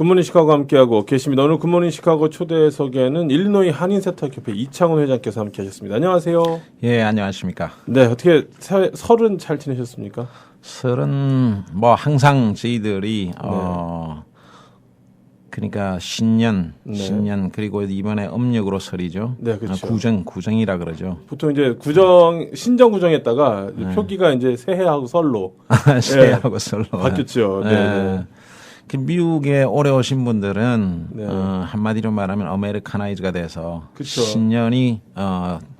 굿모닝 시카고 함께하고 계십니다. 오늘 굿모닝 시카고 초대석에는 일리노이 한인세탁협회 이창훈 회장께서 함께하셨습니다. 안녕하세요. 예, 안녕하십니까. 네, 어떻게 설은 잘 지내셨습니까? 설은 뭐 항상 저희들이 그러니까 신년 그리고 이번에 음력으로 설이죠. 네, 그렇죠. 구정이라 그러죠. 보통 이제 신정 구정했다가 표기가 이제 새해하고 설로 새해하고 설로 바뀌었죠. 네. 그 미국에 오래 오신 분들은 한마디로 말하면 아메리카나이즈가 돼서 그쵸. 신년이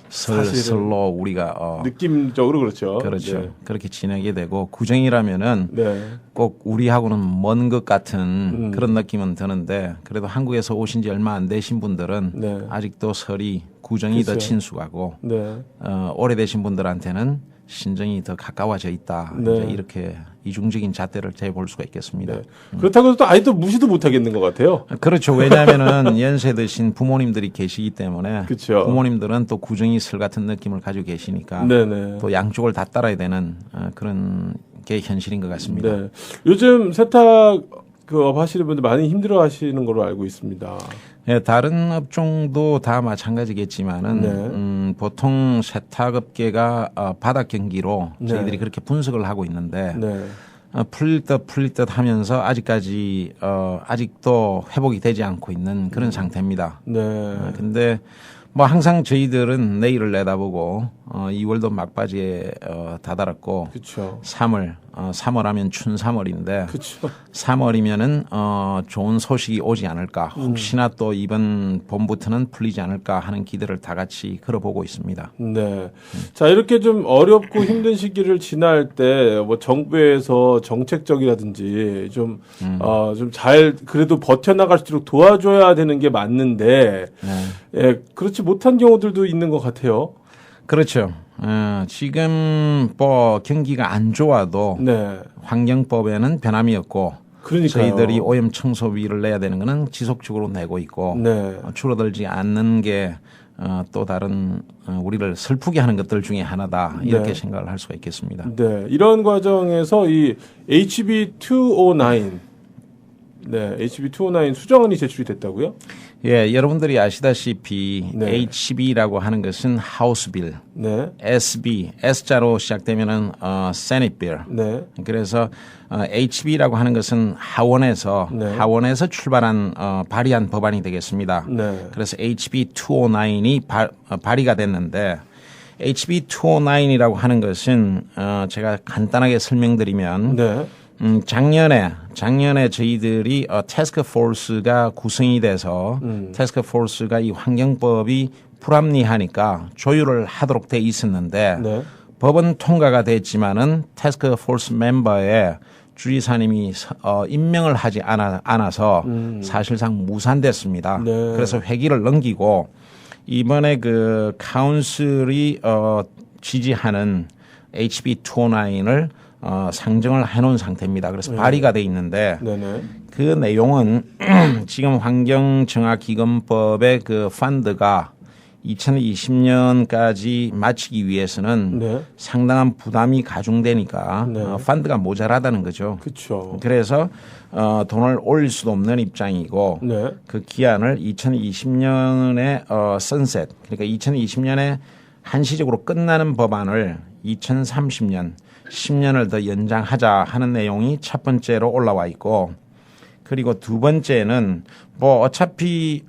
설로 우리가 느낌적으로 그렇죠. 그렇죠. 네. 그렇게 지내게 되고 구정이라면은 꼭 우리하고는 먼 것 같은 그런 느낌은 드는데 그래도 한국에서 오신 지 얼마 안 되신 분들은 아직도 설이 구정이 더 친숙하고 오래되신 분들한테는 신정이 더 가까워져 있다. 이제 이렇게 이중적인 잣대를 재볼 수가 있겠습니다. 그렇다고 해서 또 아직도 무시도 못하겠는 것 같아요. 그렇죠. 왜냐하면은 연세 드신 부모님들이 계시기 때문에 그렇죠. 부모님들은 또 구정이 설 같은 느낌을 가지고 계시니까 또 양쪽을 다 따라야 되는 그런 게 현실인 것 같습니다. 네. 요즘 세탁 업 하시는 분들 많이 힘들어 하시는 걸로 알고 있습니다. 네, 다른 업종도 다 마찬가지겠지만은 보통 세탁업계가 바닥 경기로 저희들이 그렇게 분석을 하고 있는데 풀릴 듯 하면서 아직도 회복이 되지 않고 있는 그런 상태입니다. 근데 뭐 항상 저희들은 내일을 내다보고 2월도 막바지에 다다랐고 3월 하면 춘 3월인데 3월이면은 좋은 소식이 오지 않을까 혹시나 또 이번 봄부터는 풀리지 않을까 하는 기대를 다 같이 걸어보고 있습니다. 네. 자, 이렇게 좀 어렵고 힘든 시기를 지날 때 뭐 정부에서 정책적이라든지 좀 잘 그래도 버텨나갈 수 있도록 도와줘야 되는 게 맞는데 그렇지 못한 경우들도 있는 것 같아요. 그렇죠. 지금 뭐 경기가 안 좋아도 환경법에는 변함이 없고 저희들이 오염 청소비를 내야 되는 것은 지속적으로 내고 있고 줄어들지 않는 게 또 다른 우리를 슬프게 하는 것들 중에 하나다 이렇게 생각을 할 수가 있겠습니다. 네, 이런 과정에서 이 HB209 HB209 수정안이 제출이 됐다고요? 예, 여러분들이 아시다시피 HB라고 하는 것은 하우스빌, SB, S자로 시작되면은 Senate Bill. 그래서 HB라고 하는 것은 하원에서 출발한 발의한 법안이 되겠습니다. 그래서 HB209이 발의가 됐는데 HB209이라고 하는 것은 제가 간단하게 설명드리면 작년에 저희들이 태스크 포스가 구성이 돼서 태스크 포스가 이 환경법이 불합리하니까 조율을 하도록 돼 있었는데 법은 통과가 됐지만은 태스크 포스 멤버에 주지사님이 임명을 하지 않아서 사실상 무산됐습니다. 그래서 회기를 넘기고 이번에 그 카운슬이 지지하는 HB209을 상정을 해놓은 상태입니다. 그래서 발의가 돼 있는데 그 내용은 지금 환경정화기금법의 그 펀드가 2020년까지 마치기 위해서는 상당한 부담이 가중되니까 펀드가 모자라다는 거죠. 그래서 돈을 올릴 수도 없는 입장이고 그 기한을 2020년에 선셋 그러니까 2020년에 한시적으로 끝나는 법안을 2030년 10년을 더 연장하자 하는 내용이 첫 번째로 올라와 있고 그리고 두 번째는 뭐 어차피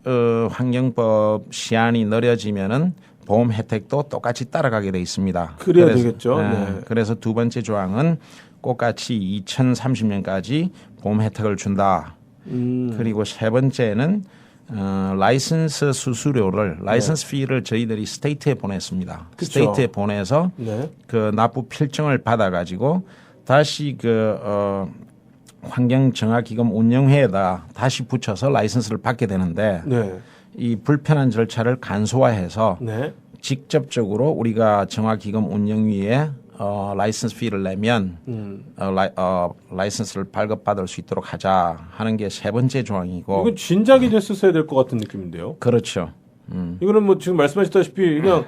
환경법 시한이 늦어지면은 보험 혜택도 똑같이 따라가게 돼 있습니다. 그래야 되겠죠. 그래서 두 번째 조항은 똑같이 2030년까지 보험 혜택을 준다. 그리고 세 번째는 라이선스 수수료를 라이선스 피를 저희들이 스테이트에 보냈습니다. 스테이트에 보내서 그 납부 필증을 받아가지고 다시 그 환경정화기금 운영회에다 다시 붙여서 라이선스를 받게 되는데 이 불편한 절차를 간소화해서 직접적으로 우리가 정화기금 운영위에 라이선스 피를 내면 라이선스를 발급받을 수 있도록 하자 하는 게 세 번째 조항이고 이건 진작이 됐었어야 될 것 같은 느낌인데요. 그렇죠. 이거는 뭐 지금 말씀하셨다시피 그냥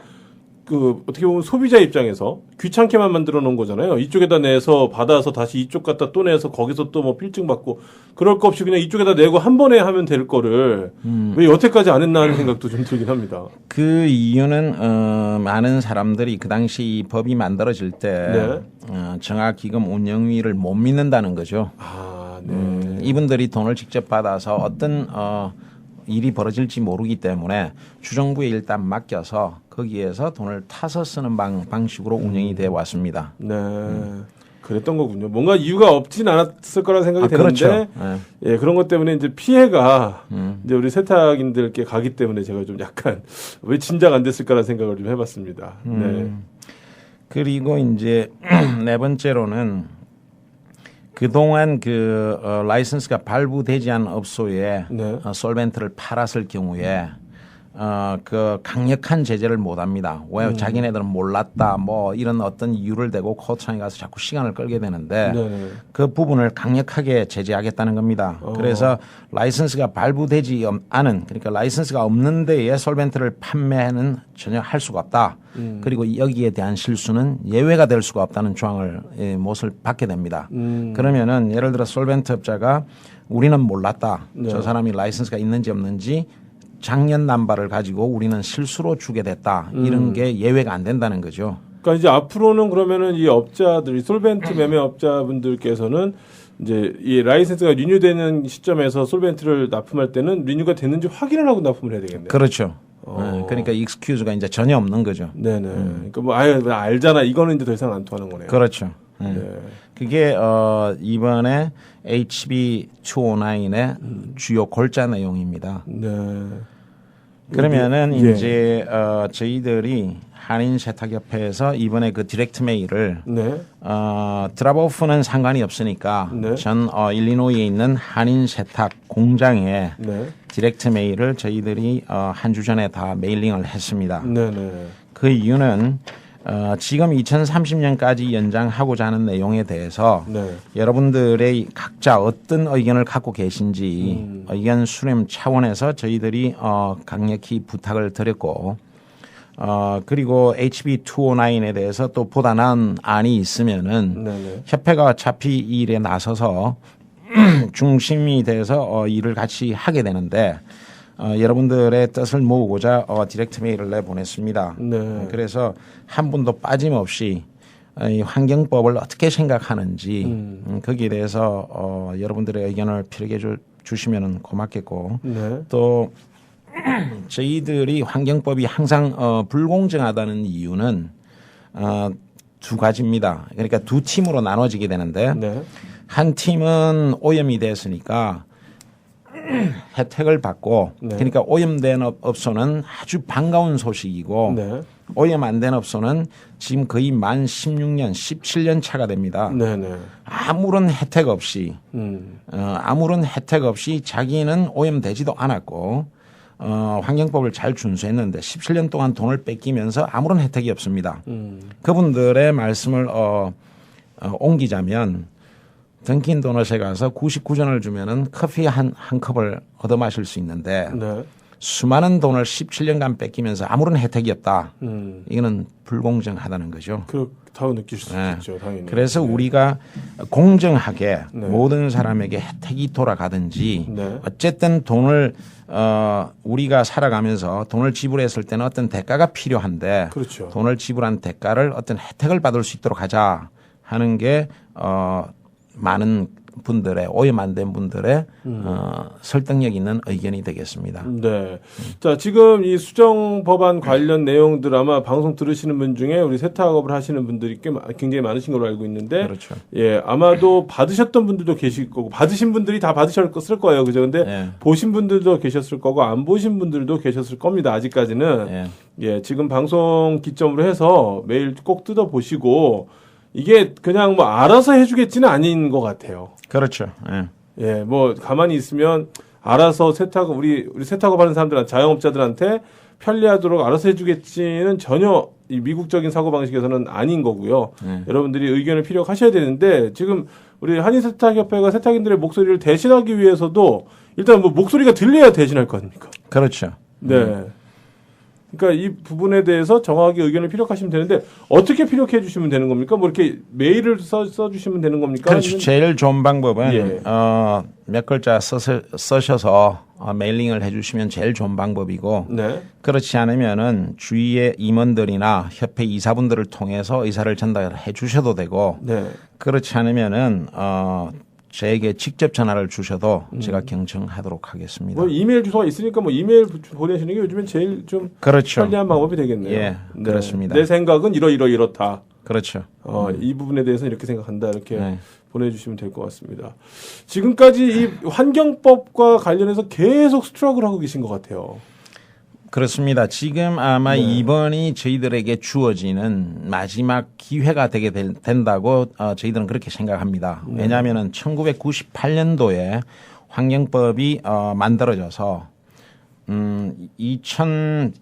그 어떻게 보면 소비자 입장에서 귀찮게만 만들어 놓은 거잖아요. 이쪽에다 내서 받아서 다시 이쪽 갖다 또 내서 거기서 또 뭐 필증 받고 그럴 거 없이 그냥 이쪽에다 내고 한 번에 하면 될 거를 왜 여태까지 안 했나 하는 생각도 좀 들긴 합니다. 그 이유는 많은 사람들이 그 당시 이 법이 만들어질 때 정학기금 운영위를 못 믿는다는 거죠. 아, 네. 이분들이 돈을 직접 받아서 어떤 일이 벌어질지 모르기 때문에 주정부에 일단 맡겨서 거기에서 돈을 타서 쓰는 방식으로 운영이 되어 왔습니다. 네. 그랬던 거군요. 뭔가 이유가 없진 않았을 거라 생각이 되는데, 그렇죠. 예, 그런 것 때문에 이제 피해가 이제 우리 세탁인들께 가기 때문에 제가 좀 약간 왜 진작 안 됐을까라는 생각을 좀 해봤습니다. 네. 그리고 이제 네 번째로는 그동안 그 라이선스가 발부되지 않은 업소에 솔벤트를 팔았을 경우에 그 강력한 제재를 못 합니다. 왜 자기네들은 몰랐다 뭐 이런 어떤 이유를 대고 코트장에 가서 자꾸 시간을 끌게 되는데 그 부분을 강력하게 제재하겠다는 겁니다. 그래서 라이선스가 발부되지 않은 그러니까 라이선스가 없는 데에 솔벤트를 판매는 전혀 할 수가 없다. 그리고 여기에 대한 실수는 예외가 될 수가 없다는 조항을 못을 받게 됩니다. 그러면은 예를 들어 솔벤트 업자가 우리는 몰랐다. 저 사람이 라이선스가 있는지 없는지 작년 남발을 가지고 우리는 실수로 주게 됐다. 이런 게 예외가 안 된다는 거죠. 그러니까 이제 앞으로는 그러면은 이 업자들이 솔벤트 매매 업자분들께서는 이제 이 라이센스가 리뉴되는 시점에서 솔벤트를 납품할 때는 리뉴가 됐는지 확인을 하고 납품을 해야 되겠네요. 그렇죠. 그러니까 익스큐즈가 이제 전혀 없는 거죠. 네네. 그러니까 뭐 아예 알잖아. 이거는 이제 더 이상 안 통하는 거네요. 그렇죠. 네. 그게 이번에 HB 209의 주요 골자 내용입니다. 네. 그러면은 이제 저희들이 한인 세탁협회에서 이번에 그 디렉트 메일을 드랍오프는 상관이 없으니까 전 일리노이에 있는 한인 세탁 공장에 디렉트 메일을 저희들이 한 주 전에 다 메일링을 했습니다. 그 이유는 지금 2030년까지 연장하고자 하는 내용에 대해서 여러분들의 각자 어떤 의견을 갖고 계신지 의견 수렴 차원에서 저희들이 강력히 부탁을 드렸고 그리고 HB 209에 대해서 또 보다 나은 안이 있으면은 협회가 어차피 이 일에 나서서 중심이 돼서 일을 같이 하게 되는데 여러분들의 뜻을 모으고자 디렉트 메일을 내보냈습니다. 그래서 한 분도 빠짐없이 이 환경법을 어떻게 생각하는지 거기에 대해서 여러분들의 의견을 필요하게 주시면 고맙겠고 또 저희들이 환경법이 항상 불공정하다는 이유는 두 가지입니다. 그러니까 두 팀으로 나눠지게 되는데 한 팀은 오염이 됐으니까 혜택을 받고 그러니까 오염된 업소는 아주 반가운 소식이고 오염 안 된 업소는 지금 거의 만 16년, 17년 차가 됩니다. 아무런 혜택 없이 자기는 오염되지도 않았고 환경법을 잘 준수했는데 17년 동안 돈을 뺏기면서 아무런 혜택이 없습니다. 그분들의 말씀을 옮기자면 던킨 도넛에 가서 99전을 주면은 커피 한 컵을 얻어 마실 수 있는데 수많은 돈을 17년간 뺏기면서 아무런 혜택이 없다. 이거는 불공정하다는 거죠. 그렇다고 느낄 수 있죠. 당연히. 그래서 우리가 공정하게 모든 사람에게 혜택이 돌아가든지 어쨌든 돈을 우리가 살아가면서 돈을 지불했을 때는 어떤 대가가 필요한데 돈을 지불한 대가를 어떤 혜택을 받을 수 있도록 하자 하는 게 많은 분들의 오염 안 된 분들의 설득력 있는 의견이 되겠습니다. 네. 자, 지금 이 수정 법안 관련 내용들 아마 방송 들으시는 분 중에 우리 세탁업을 하시는 분들이 굉장히 많으신 걸로 알고 있는데 예, 아마도 받으셨던 분들도 계실 거고 받으신 분들이 다 받으셨을 거예요. 그죠? 근데 보신 분들도 계셨을 거고 안 보신 분들도 계셨을 겁니다. 아직까지는. 예, 지금 방송 기점으로 해서 매일 꼭 뜯어 보시고 이게 그냥 뭐 알아서 해주겠지는 아닌 것 같아요. 그렇죠. 예, 뭐 가만히 있으면 알아서 우리 세탁업 하는 사람들한테 자영업자들한테 편리하도록 알아서 해주겠지는 전혀 이 미국적인 사고 방식에서는 아닌 거고요. 여러분들이 의견을 필요하셔야 되는데 지금 우리 한인세탁협회가 세탁인들의 목소리를 대신하기 위해서도 일단 뭐 목소리가 들려야 대신할 거 아닙니까? 그렇죠. 네. 그러니까 이 부분에 대해서 정확하게 의견을 피력하시면 되는데 어떻게 피력해 주시면 되는 겁니까? 뭐 이렇게 메일을 써주시면 되는 겁니까? 그렇죠. 아니면... 제일 좋은 방법은 예. 몇 글자 써셔서 메일링을 해주시면 제일 좋은 방법이고 네. 그렇지 않으면은 주위의 임원들이나 협회 이사분들을 통해서 의사를 전달해 주셔도 되고 네. 그렇지 않으면은 저에게 직접 전화를 주셔도 제가 경청하도록 하겠습니다. 뭐 이메일 주소가 있으니까 뭐 이메일 보내시는 게 요즘엔 제일 좀 그렇죠. 편리한 방법이 되겠네요. 예, 네. 그렇습니다. 내 생각은 이렇다. 그렇죠. 이 부분에 대해서는 이렇게 생각한다. 이렇게 네. 보내주시면 될 것 같습니다. 지금까지 이 환경법과 관련해서 계속 스트러글 하고 계신 것 같아요. 그렇습니다. 지금 아마 이번이 저희들에게 주어지는 마지막 기회가 되게 된다고 저희들은 그렇게 생각합니다. 왜냐하면 1998년도에 환경법이 만들어져서 이게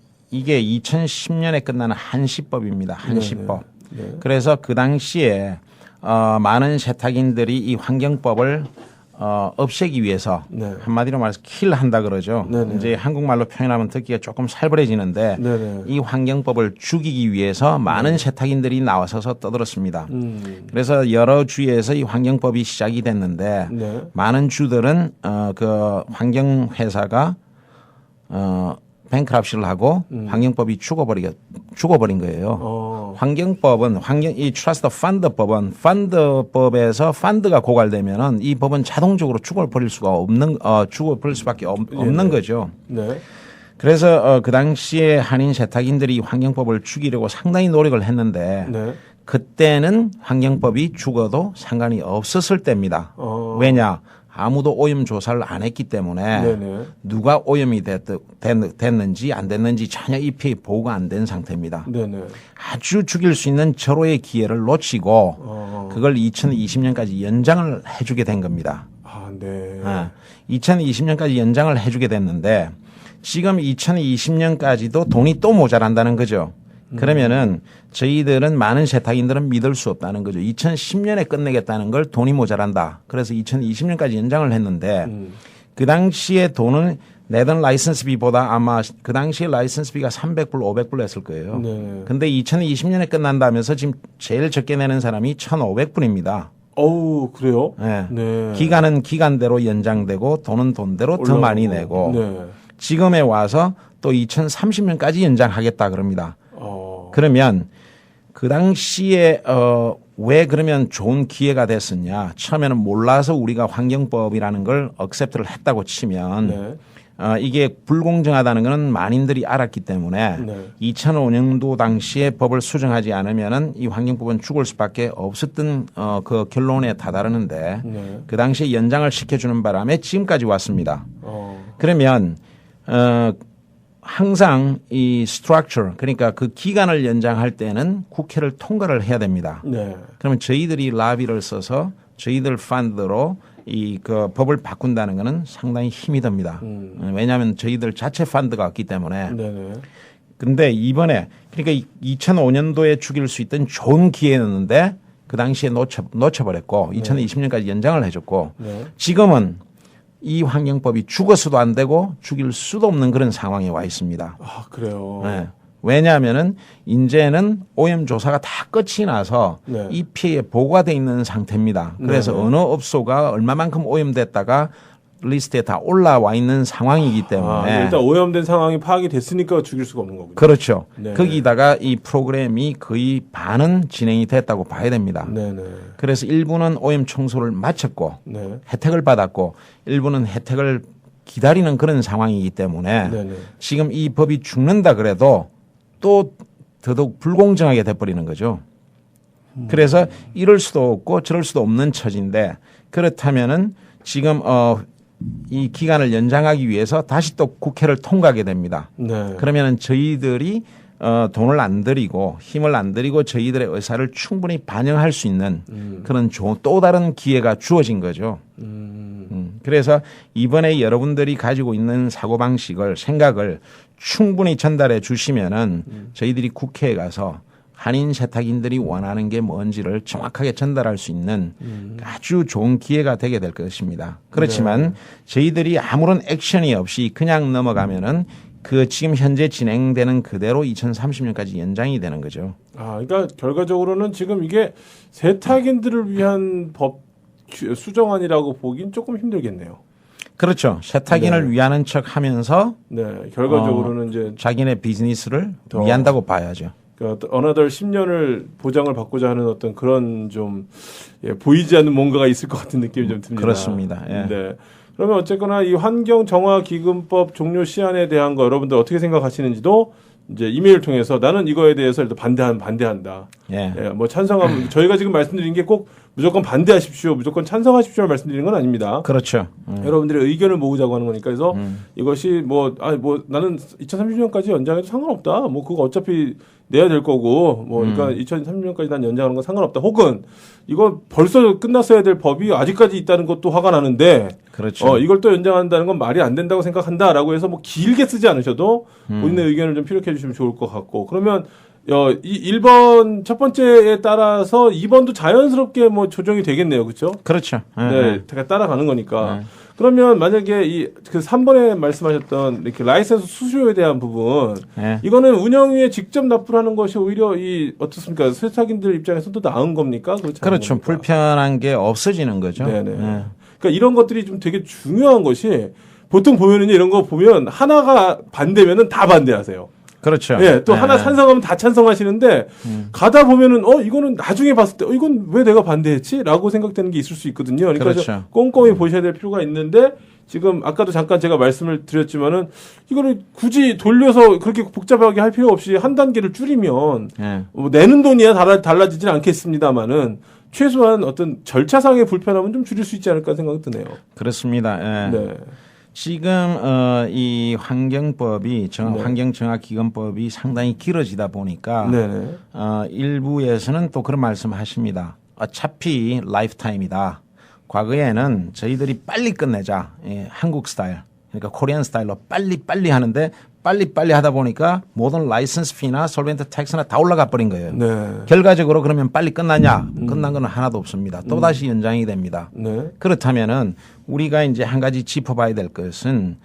2010년에 끝나는 한시법입니다. 한시법. 그래서 그 당시에 많은 세탁인들이 이 환경법을 없애기 위해서 한마디로 말해서 킬한다 그러죠. 이제 한국말로 표현하면 듣기가 조금 살벌해지는데 이 환경법을 죽이기 위해서 많은 세탁인들이 나와서서 떠들었습니다. 그래서 여러 주에서 이 환경법이 시작이 됐는데 많은 주들은 그 환경회사가 뱅크럽시를 하고 환경법이 죽어버린 거예요. 환경법은 이 트러스트 펀드법은 펀드법에서 펀드가 고갈되면은 이 법은 자동적으로 죽어버릴 수밖에 없는 거죠. 네. 그래서 그 당시에 한인 세탁인들이 환경법을 죽이려고 상당히 노력을 했는데 그때는 환경법이 죽어도 상관이 없었을 때입니다. 왜냐? 아무도 오염 조사를 안 했기 때문에 누가 오염이 됐는지 안 됐는지 전혀 EPA 보고가 안 된 상태입니다. 아주 죽일 수 있는 절호의 기회를 놓치고 그걸 2020년까지 연장을 해주게 된 겁니다. 2020년까지 연장을 해주게 됐는데 지금 2020년까지도 돈이 또 모자란다는 거죠. 그러면은 저희들은 많은 세탁인들은 믿을 수 없다는 거죠. 2010년에 끝내겠다는 걸 돈이 모자란다. 그래서 2020년까지 연장을 했는데 그 당시에 돈을 내던 라이선스비보다 아마 그 당시에 라이선스비가 300불, 500불 했을 거예요. 근데 2020년에 끝난다면서 지금 제일 적게 내는 사람이 1,500불입니다. 어우, 그래요? 네. 기간은 기간대로 연장되고 돈은 돈대로 더 많이 내고 지금에 와서 또 2030년까지 연장하겠다 그럽니다. 그러면 그 당시에 왜 그러면 좋은 기회가 됐었냐? 처음에는 몰라서 우리가 환경법이라는 걸 억셉트를 했다고 치면 이게 불공정하다는 것은 만인들이 알았기 때문에 2005년도 당시에 법을 수정하지 않으면은 이 환경법은 죽을 수밖에 없었던 그 결론에 다다르는데 그 당시에 연장을 시켜주는 바람에 지금까지 왔습니다. 그러면 항상 이 structure 그러니까 그 기간을 연장할 때는 국회를 통과를 해야 됩니다. 그러면 저희들이 라비를 써서 저희들 펀드로 이 그 법을 바꾼다는 것은 상당히 힘이 듭니다. 왜냐하면 저희들 자체 펀드가 없기 때문에. 근데 이번에 그러니까 2005년도에 죽일 수 있던 좋은 기회였는데 그 당시에 놓쳐버렸고 2020년까지 연장을 해줬고 지금은 이 환경법이 죽어서도 안 되고 죽일 수도 없는 그런 상황에 와 있습니다. 아, 그래요? 왜냐하면은 이제는 오염 조사가 다 끝이 나서 이 피해에 보고가 돼 있는 상태입니다. 그래서 어느 업소가 얼마만큼 오염됐다가 리스트에 다 올라와 있는 상황이기 때문에 일단 오염된 상황이 파악이 됐으니까 죽일 수가 없는 거군요. 그렇죠. 거기다가 이 프로그램이 거의 반은 진행이 됐다고 봐야 됩니다. 그래서 일부는 오염 청소를 마쳤고 혜택을 받았고 일부는 혜택을 기다리는 그런 상황이기 때문에 지금 이 법이 죽는다 그래도 또 더더욱 불공정하게 돼버리는 거죠. 그래서 이럴 수도 없고 저럴 수도 없는 처지인데 그렇다면은 지금 이 기간을 연장하기 위해서 다시 또 국회를 통과하게 됩니다. 그러면은 저희들이 돈을 안 들이고 힘을 안 들이고 저희들의 의사를 충분히 반영할 수 있는 그런 또 다른 기회가 주어진 거죠. 그래서 이번에 여러분들이 가지고 있는 사고방식을 생각을 충분히 전달해 주시면은 저희들이 국회에 가서 한인 세탁인들이 원하는 게 뭔지를 정확하게 전달할 수 있는 아주 좋은 기회가 되게 될 것입니다. 그렇지만 저희들이 아무런 액션이 없이 그냥 넘어가면은 그 지금 현재 진행되는 그대로 2030년까지 연장이 되는 거죠. 그러니까 결과적으로는 지금 이게 세탁인들을 위한 법 수정안이라고 보긴 조금 힘들겠네요. 그렇죠. 세탁인을 위하는 척하면서 결과적으로는 이제 자기네 비즈니스를 위한다고 봐야죠. 그러니까 another 10년을 보장을 받고자 하는 어떤 그런 좀 보이지 않는 뭔가가 있을 것 같은 느낌이 좀 듭니다. 그렇습니다. 예. 네. 그러면 어쨌거나 이 환경정화기금법 종료 시한에 대한 거 여러분들 어떻게 생각하시는지도 이제 이메일 통해서 나는 이거에 대해서 일단 반대한다. 뭐 찬성하면 저희가 지금 말씀드린 게 꼭 무조건 반대하십시오, 무조건 찬성하십시오를 말씀드리는 건 아닙니다. 그렇죠. 여러분들의 의견을 모으자고 하는 거니까 그래서 이것이 나는 2030년까지 연장해도 상관없다. 뭐 그거 어차피 내야 될 거고 그러니까 2030년까지 난 연장하는 건 상관없다. 혹은 이거 벌써 끝났어야 될 법이 아직까지 있다는 것도 화가 나는데 그렇죠. 이걸 또 연장한다는 건 말이 안 된다고 생각한다라고 해서 뭐 길게 쓰지 않으셔도 본인의 의견을 좀 피력해 주시면 좋을 것 같고 그러면 이 1번 첫 번째에 따라서 2번도 자연스럽게 뭐 조정이 되겠네요. 그렇죠? 그렇죠. 네. 따라가는 거니까. 그러면 만약에 그 3번에 말씀하셨던 이렇게 라이센스 수수료에 대한 부분 이거는 운영위에 직접 납부를 하는 것이 오히려 어떻습니까? 세탁인들 입장에서도 나은 겁니까? 그렇죠. 불편한 게 없어지는 거죠. 네네. 그러니까 이런 것들이 좀 되게 중요한 것이 보통 보면은 이런 거 보면 하나가 반대면은 다 반대하세요. 그렇죠. 또 하나 찬성하면 다 찬성하시는데 가다 보면은 이거는 나중에 봤을 때 이건 왜 내가 반대했지?라고 생각되는 게 있을 수 있거든요. 그러니까 그렇죠. 꼼꼼히 보셔야 될 필요가 있는데 지금 아까도 잠깐 제가 말씀을 드렸지만은 이거를 굳이 돌려서 그렇게 복잡하게 할 필요 없이 한 단계를 줄이면 뭐 내는 돈이야 달라지진 않겠습니다만은 최소한 어떤 절차상의 불편함은 좀 줄일 수 있지 않을까 생각이 드네요. 그렇습니다. 지금 이 환경법이 환경정화기금법이 상당히 길어지다 보니까 일부에서는 또 그런 말씀하십니다. 어차피 라이프타임이다. 과거에는 저희들이 빨리 끝내자. 한국 스타일. 그러니까 코리안 스타일로 빨리 하는데 빨리 하다 보니까 모든 라이선스 피나 솔벤트 텍스나 다 올라가 버린 거예요. 결과적으로 그러면 빨리 끝나냐? 끝난 건 하나도 없습니다. 또다시 연장이 됩니다. 그렇다면은 우리가 이제 한 가지 짚어봐야 될 것은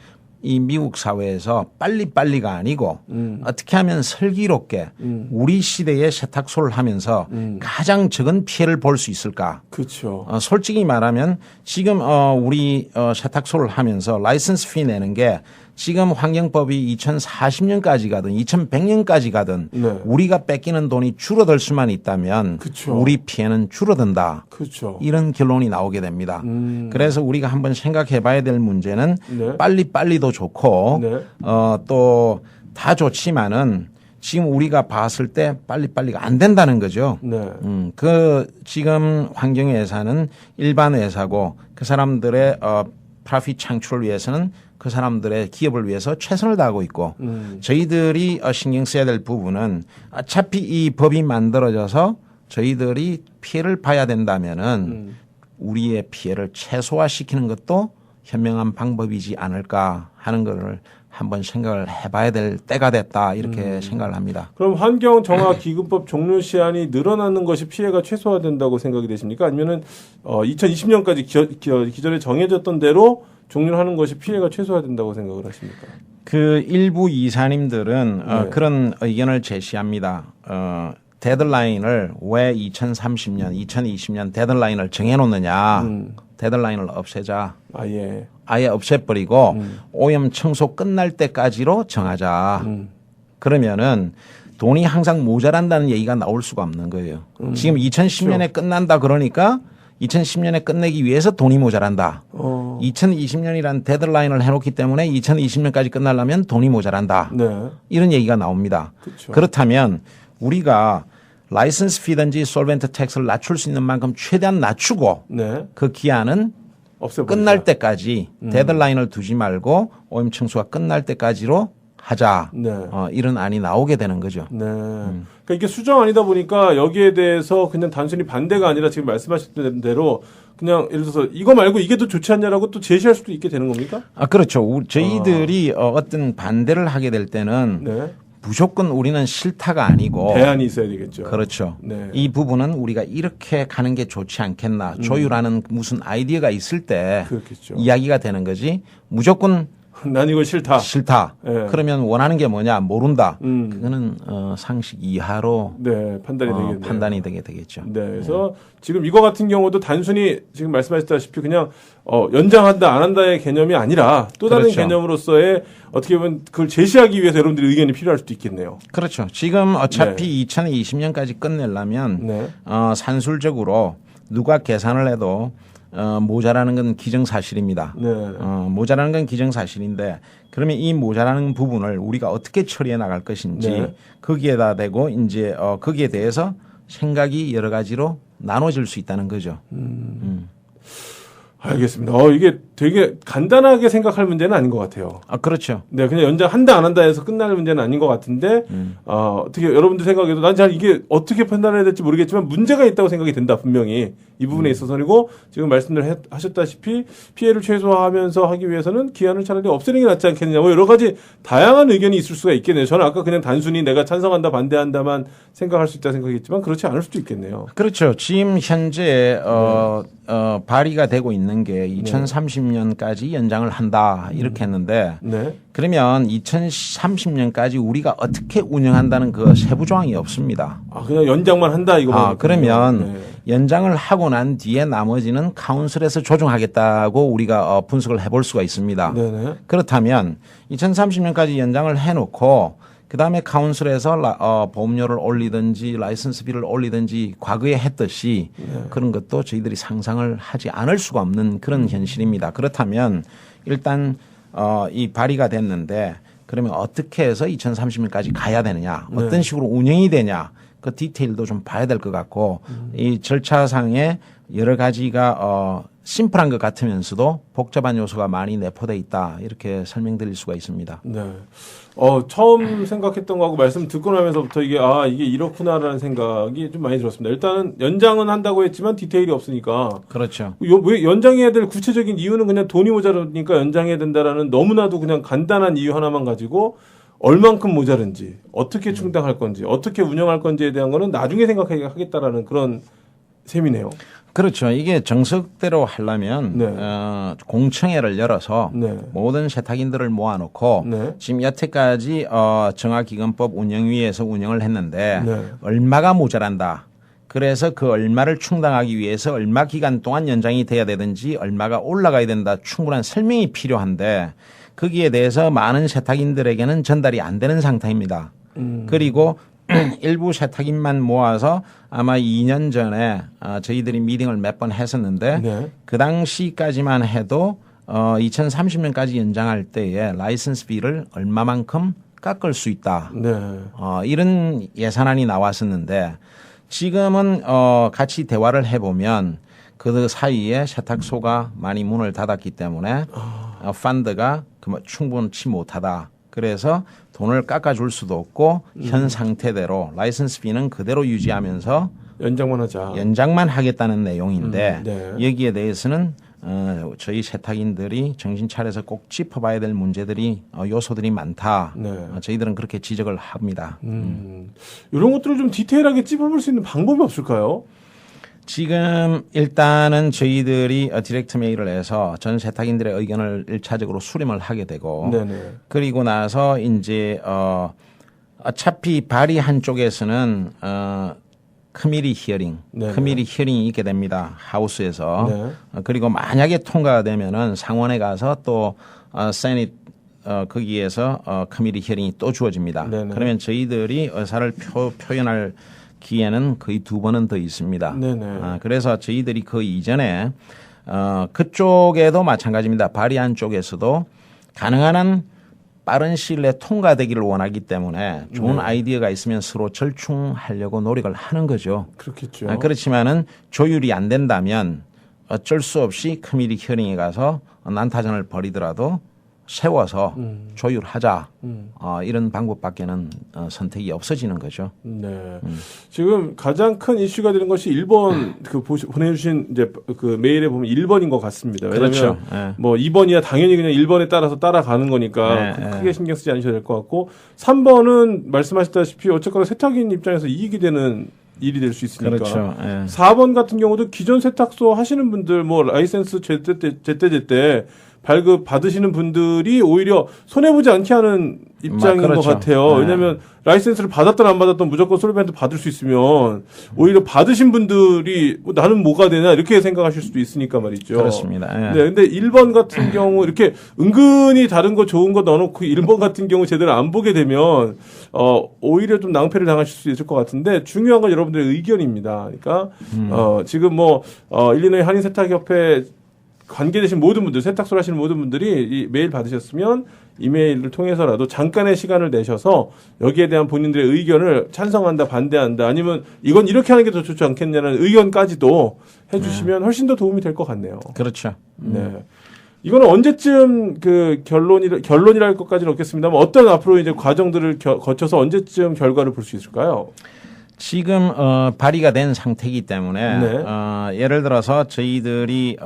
이 미국 사회에서 빨리가 아니고 어떻게 하면 슬기롭게 우리 시대의 세탁소를 하면서 가장 적은 피해를 볼 수 있을까? 그렇죠. 솔직히 말하면 지금 우리 세탁소를 하면서 라이선스 피 내는 게 지금 환경법이 2040년까지 가든 2100년까지 가든 우리가 뺏기는 돈이 줄어들 수만 있다면 우리 피해는 줄어든다. 이런 결론이 나오게 됩니다. 그래서 우리가 한번 생각해 봐야 될 문제는 빨리도 좋고 또 다 좋지만은 지금 우리가 봤을 때 빨리가 안 된다는 거죠. 그 지금 환경회사는 일반 회사고 그 사람들의 프로핏 창출을 위해서는 그 사람들의 기업을 위해서 최선을 다하고 있고 저희들이 신경 써야 될 부분은 어차피 이 법이 만들어져서 저희들이 피해를 봐야 된다면은 우리의 피해를 최소화시키는 것도 현명한 방법이지 않을까 하는 것을 한번 생각을 해봐야 될 때가 됐다 이렇게 생각을 합니다. 그럼 환경정화기금법 종료 시한이 늘어나는 것이 피해가 최소화된다고 생각이 되십니까? 아니면은 2020년까지 기존에 정해졌던 대로 종료를 하는 것이 피해가 최소화된다고 생각을 하십니까? 그 일부 이사님들은 그런 의견을 제시합니다. 데드라인을 왜 2030년, 2020년 데드라인을 정해놓느냐. 데드라인을 없애자. 아예 없애버리고 오염 청소 끝날 때까지로 정하자. 그러면은 돈이 항상 모자란다는 얘기가 나올 수가 없는 거예요. 지금 2010년에 끝난다 그러니까 2010년에 끝내기 위해서 돈이 모자란다. 2020년이란 데드라인을 해놓기 때문에 2020년까지 끝나려면 돈이 모자란다. 이런 얘기가 나옵니다. 그렇다면 우리가 라이선스 피든지 솔벤트 텍스를 낮출 수 있는 만큼 최대한 낮추고 그 기한은 끝날 때까지 데드라인을 두지 말고 오염 청소가 끝날 때까지로 하자. 이런 안이 나오게 되는 거죠. 그러니까 이게 수정안이다 보니까 여기에 대해서 그냥 단순히 반대가 아니라 지금 말씀하셨던 대로 그냥 예를 들어서 이거 말고 이게 더 좋지 않냐라고 또 제시할 수도 있게 되는 겁니까? 그렇죠. 저희들이 어떤 반대를 하게 될 때는 무조건 우리는 싫다가 아니고 대안이 있어야 되겠죠. 그렇죠. 이 부분은 우리가 이렇게 가는 게 좋지 않겠나. 조율하는 무슨 아이디어가 있을 때 이야기가 되는 거지. 무조건 난 이거 싫다. 예. 그러면 원하는 게 뭐냐 모른다. 그거는 상식 이하로 네, 판단이 되겠네요. 판단이 되겠죠. 네, 그래서 지금 이거 같은 경우도 단순히 지금 말씀하셨다시피 그냥 연장한다 안 한다의 개념이 아니라 또 다른 그렇죠. 개념으로서의 어떻게 보면 그걸 제시하기 위해서 여러분들의 의견이 필요할 수도 있겠네요. 그렇죠. 지금 어차피 2020년까지 끝내려면 산술적으로 누가 계산을 해도 모자라는 건 기정사실입니다. 네. 모자라는 건 기정사실인데 그러면 이 모자라는 부분을 우리가 어떻게 처리해 나갈 것인지 네. 거기에다 대고 이제 거기에 대해서 생각이 여러 가지로 나눠질 수 있다는 거죠. 알겠습니다. 이게 되게 간단하게 생각할 문제는 아닌 것 같아요. 그렇죠. 네, 그냥 연장한다 안 한다 해서 끝날 문제는 아닌 것 같은데, 어떻게 여러분들 생각에도 난 잘 이게 어떻게 판단해야 될지 모르겠지만 문제가 있다고 생각이 된다, 분명히. 이 부분에 있어서. 그리고 지금 말씀을 하셨다시피 피해를 최소화하면서 하기 위해서는 기한을 차라리 없애는 게 낫지 않겠느냐. 뭐 여러 가지 다양한 의견이 있을 수가 있겠네요. 저는 아까 그냥 단순히 내가 찬성한다, 반대한다만 생각할 수 있다 생각했지만 그렇지 않을 수도 있겠네요. 그렇죠. 지금 현재 발의가 되고 있는 게 2030년까지 연장을 한다 이렇게 했는데 그러면 2030년까지 우리가 어떻게 운영한다는 그 세부 조항이 없습니다. 그냥 연장만 한다 이거. 그러면 연장을 하고 난 뒤에 나머지는 카운슬에서 조정하겠다고 우리가 분석을 해볼 수가 있습니다. 네네. 그렇다면 2030년까지 연장을 해놓고 그다음에 카운슬에서 보험료를 올리든지 라이선스비를 올리든지 과거에 했듯이 그런 것도 저희들이 상상을 하지 않을 수가 없는 그런 현실입니다. 그렇다면 일단 이 발의가 됐는데 그러면 어떻게 해서 2030년까지 가야 되느냐, 어떤 식으로 운영이 되냐, 그 디테일도 좀 봐야 될 것 같고 이 절차상에 여러 가지가 심플한 것 같으면서도 복잡한 요소가 많이 내포돼 있다 이렇게 설명드릴 수가 있습니다. 네. 처음 생각했던 거하고 말씀 듣고 나면서부터 이게 이렇구나라는 생각이 좀 많이 들었습니다. 일단은 연장은 한다고 했지만 디테일이 없으니까. 그렇죠. 왜 연장해야 될 구체적인 이유는 그냥 돈이 모자라니까 연장해야 된다라는 너무나도 그냥 간단한 이유 하나만 가지고 얼만큼 모자른지, 어떻게 충당할 건지, 어떻게 운영할 건지에 대한 거는 나중에 생각하겠다라는 그런 셈이네요. 그렇죠. 이게 정석대로 하려면 공청회를 열어서 모든 세탁인들을 모아놓고 지금 여태까지 정화기금법 운영위에서 운영을 했는데 얼마가 모자란다. 그래서 그 얼마를 충당하기 위해서 얼마 기간 동안 연장이 돼야 되든지 얼마가 올라가야 된다. 충분한 설명이 필요한데 거기에 대해서 많은 세탁인들에게는 전달이 안 되는 상태입니다. 그리고 일부 세탁인만 모아서 아마 2년 전에 저희들이 미팅을 몇 번 했었는데 그 당시까지만 해도 2030년까지 연장할 때에 라이선스비를 얼마만큼 깎을 수 있다. 이런 예산안이 나왔었는데 지금은 같이 대화를 해보면 그 사이에 세탁소가 많이 문을 닫았기 때문에 펀드가 충분치 못하다. 그래서 돈을 깎아줄 수도 없고 현 상태대로 라이선스비는 그대로 유지하면서 연장만 하겠다는 내용인데 여기에 대해서는 저희 세탁인들이 정신 차려서 꼭 짚어봐야 될 문제들이 요소들이 많다. 저희들은 그렇게 지적을 합니다. 이런 것들을 좀 디테일하게 짚어볼 수 있는 방법이 없을까요? 지금 일단은 저희들이 디렉트 메일을 해서 전 세탁인들의 의견을 1차적으로 수렴을 하게 되고 그리고 나서 이제 어차피 발의한 쪽에서는 커미티 히어링이 있게 됩니다. 하우스에서. 그리고 만약에 통과가 되면은 상원에 가서 또 세닛 거기에서 커미티 히어링이 또 주어집니다. 그러면 저희들이 의사를 표현할 기회는 거의 2번은 더 있습니다. 그래서 저희들이 그 이전에 그쪽에도 마찬가지입니다. 발의한 쪽에서도 가능한 한 빠른 시일 내에 통과되기를 원하기 때문에 좋은 아이디어가 있으면 서로 절충하려고 노력을 하는 거죠. 그렇겠죠. 그렇지만은 조율이 안 된다면 어쩔 수 없이 커미티 히어링에 가서 난타전을 벌이더라도 세워서 조율하자. 이런 방법밖에는 선택이 없어지는 거죠. 지금 가장 큰 이슈가 되는 것이 1번 보내주신 이제 그 메일에 보면 1번인 것 같습니다. 왜냐하면 그렇죠. 뭐 2번이야 당연히 그냥 1번에 따라서 따라가는 거니까 크게 신경 쓰지 않으셔도 될 것 같고 3번은 말씀하셨다시피 어쨌거나 세탁인 입장에서 이익이 되는 일이 될 수 있으니까. 그렇죠. 4번 같은 경우도 기존 세탁소 하시는 분들 뭐 라이센스 제때 발급 받으시는 분들이 오히려 손해보지 않게 하는 입장인 그렇죠. 것 같아요. 네. 왜냐하면 라이센스를 받았든 안 받았든 무조건 솔벤트 받을 수 있으면 오히려 받으신 분들이 나는 뭐가 되냐 이렇게 생각하실 수도 있으니까 말이죠. 그렇습니다. 예. 네, 근데 1번 같은 경우 이렇게 은근히 다른 거 좋은 거 넣어놓고 1번 같은 경우 제대로 안 보게 되면 오히려 좀 낭패를 당하실 수 있을 것 같은데 중요한 건 여러분들의 의견입니다. 그러니까 지금 일리노이 한인세탁협회 관계되신 모든 분들, 세탁소를 하시는 모든 분들이 이 메일 받으셨으면 이메일을 통해서라도 잠깐의 시간을 내셔서 여기에 대한 본인들의 의견을 찬성한다, 반대한다, 아니면 이건 이렇게 하는 게 더 좋지 않겠냐는 의견까지도 해주시면 훨씬 더 도움이 될 것 같네요. 그렇죠. 네. 이거는 언제쯤 그 결론이랄 것까지는 없겠습니다만 어떤 앞으로 이제 과정들을 거쳐서 언제쯤 결과를 볼 수 있을까요? 지금 발의가 된 상태이기 때문에 네. 예를 들어서 저희들이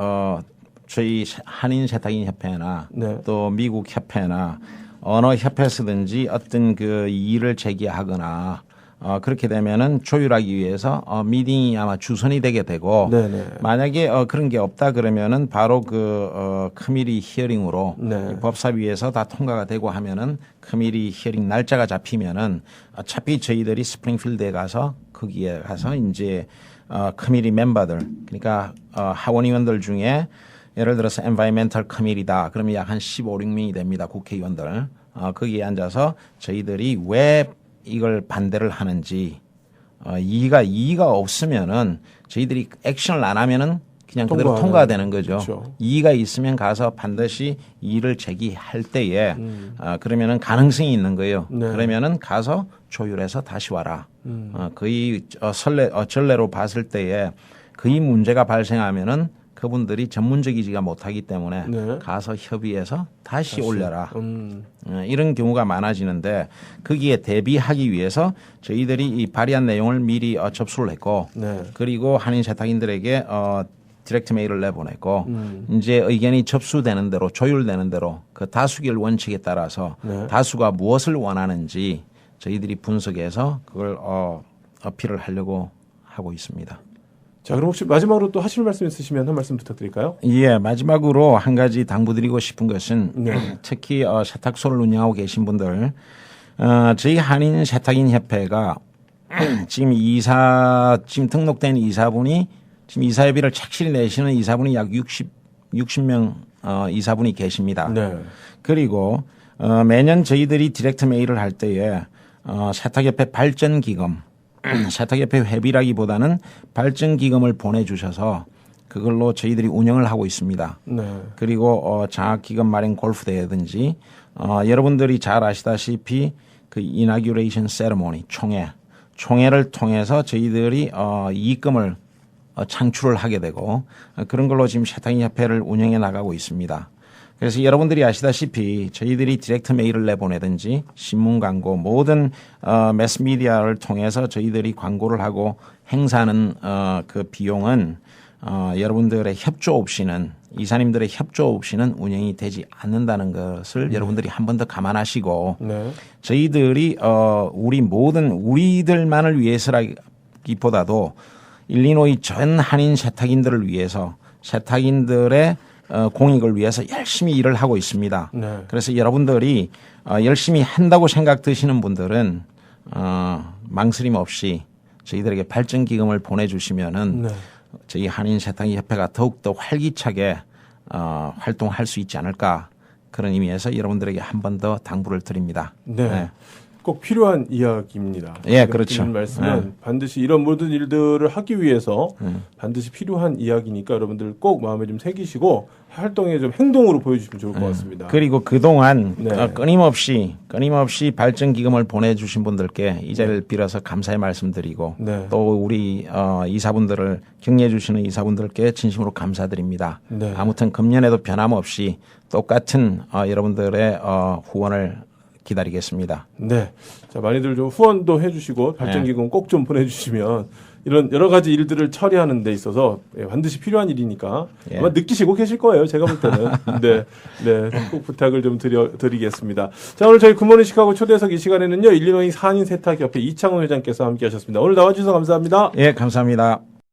저희 한인 세탁인 협회나 네. 또 미국 협회나 어느 협회에서든지 어떤 그 이의를 제기하거나 그렇게 되면은 조율하기 위해서 미팅이 아마 주선이 되게 되고 네네. 만약에 그런 게 없다 그러면은 바로 그 커미티 히어링으로 네. 법사위에서 다 통과가 되고 하면은 커미티 히어링 날짜가 잡히면은 어차피 저희들이 스프링필드에 가서 거기에 가서 이제 커미티 멤버들 그러니까 하원의원들 중에 예를 들어서 엔바이멘털 커미티다 그러면 약 한 15, 16명이 됩니다. 국회의원들 거기에 앉아서 저희들이 왜 이걸 반대를 하는지 이의가 없으면은 저희들이 액션을 안 하면은 그냥 그대로 통과되는 거죠. 그렇죠. 이의가 있으면 가서 반드시 이의를 제기할 때에 그러면은 가능성이 있는 거예요. 네. 그러면은 가서 조율해서 다시 와라. 거의 전례로 봤을 때에 거의 문제가 발생하면은 그분들이 전문적이지가 못하기 때문에 네. 가서 협의해서 다시 올려라. 이런 경우가 많아지는데 거기에 대비하기 위해서 저희들이 이 발의한 내용을 미리 접수를 했고 네. 그리고 한인 세탁인들에게 디렉트 메일을 내보냈고 이제 의견이 접수되는 대로 조율되는 대로 그 다수결 원칙에 따라서 네. 다수가 무엇을 원하는지 저희들이 분석해서 그걸 어필을 하려고 하고 있습니다. 자, 그럼 혹시 마지막으로 또 하실 말씀 있으시면 한 말씀 부탁드릴까요? 예, 마지막으로 한 가지 당부드리고 싶은 것은 네. 특히 세탁소를 운영하고 계신 분들, 저희 한인 세탁인 협회가 지금 등록된 이사분이 지금 이사회비를 착실히 내시는 이사분이 약 60명 이사분이 계십니다. 네. 그리고 매년 저희들이 디렉트 메일을 할 때에 세탁협회 발전기금 세탁협회 회비라기보다는 발전기금을 보내주셔서 그걸로 저희들이 운영을 하고 있습니다. 네. 그리고 장학기금 마련 골프대회든지 여러분들이 잘 아시다시피 그 이나규레이션 세레모니 총회를 통해서 저희들이 이익금을 창출을 하게 되고 그런 걸로 지금 세탁협회를 운영해 나가고 있습니다. 그래서 여러분들이 아시다시피 저희들이 디렉트 메일을 내보내든지 신문 광고 모든 매스미디어를 통해서 저희들이 광고를 하고 행사하는 그 비용은 여러분들의 협조 없이는 이사님들의 협조 없이는 운영이 되지 않는다는 것을 여러분들이 한 번 더 감안하시고 네. 저희들이 우리들만을 위해서라기보다도 일리노이 전 한인 세탁인들을 위해서 세탁인들의 공익을 위해서 열심히 일을 하고 있습니다. 네. 그래서 여러분들이 열심히 한다고 생각 드시는 분들은 망설임 없이 저희들에게 발전기금을 보내주시면은 네. 저희 한인 세탁인 협회가 더욱더 활기차게 활동할 수 있지 않을까 그런 의미에서 여러분들에게 한 번 더 당부를 드립니다. 네. 네. 꼭 필요한 이야기입니다. 예, 그렇죠. 드린 말씀은 반드시 이런 모든 일들을 하기 위해서 반드시 필요한 이야기니까 여러분들 꼭 마음에 좀 새기시고 활동에 좀 행동으로 보여주시면 좋을 것 같습니다. 그리고 그동안 네. 끊임없이 발전기금을 보내주신 분들께 이 자리를 빌어서 감사의 말씀드리고 네. 또 우리 이사분들을 격려해 주시는 이사분들께 진심으로 감사드립니다. 네. 아무튼 금년에도 변함없이 똑같은 여러분들의 후원을 기다리겠습니다. 네. 자, 많이들 좀 후원도 해주시고 발전기금 꼭 좀 보내주시면 이런 여러 가지 일들을 처리하는 데 있어서 반드시 필요한 일이니까 아마 느끼시고 계실 거예요. 제가 볼 때는. 네. 네. 꼭 부탁을 좀 드리겠습니다. 자, 오늘 저희 굿모닝 시카고 초대석 이 시간에는요. 일리노이 한인 세탁협회 이창훈 회장께서 함께 하셨습니다. 오늘 나와주셔서 감사합니다. 예, 감사합니다.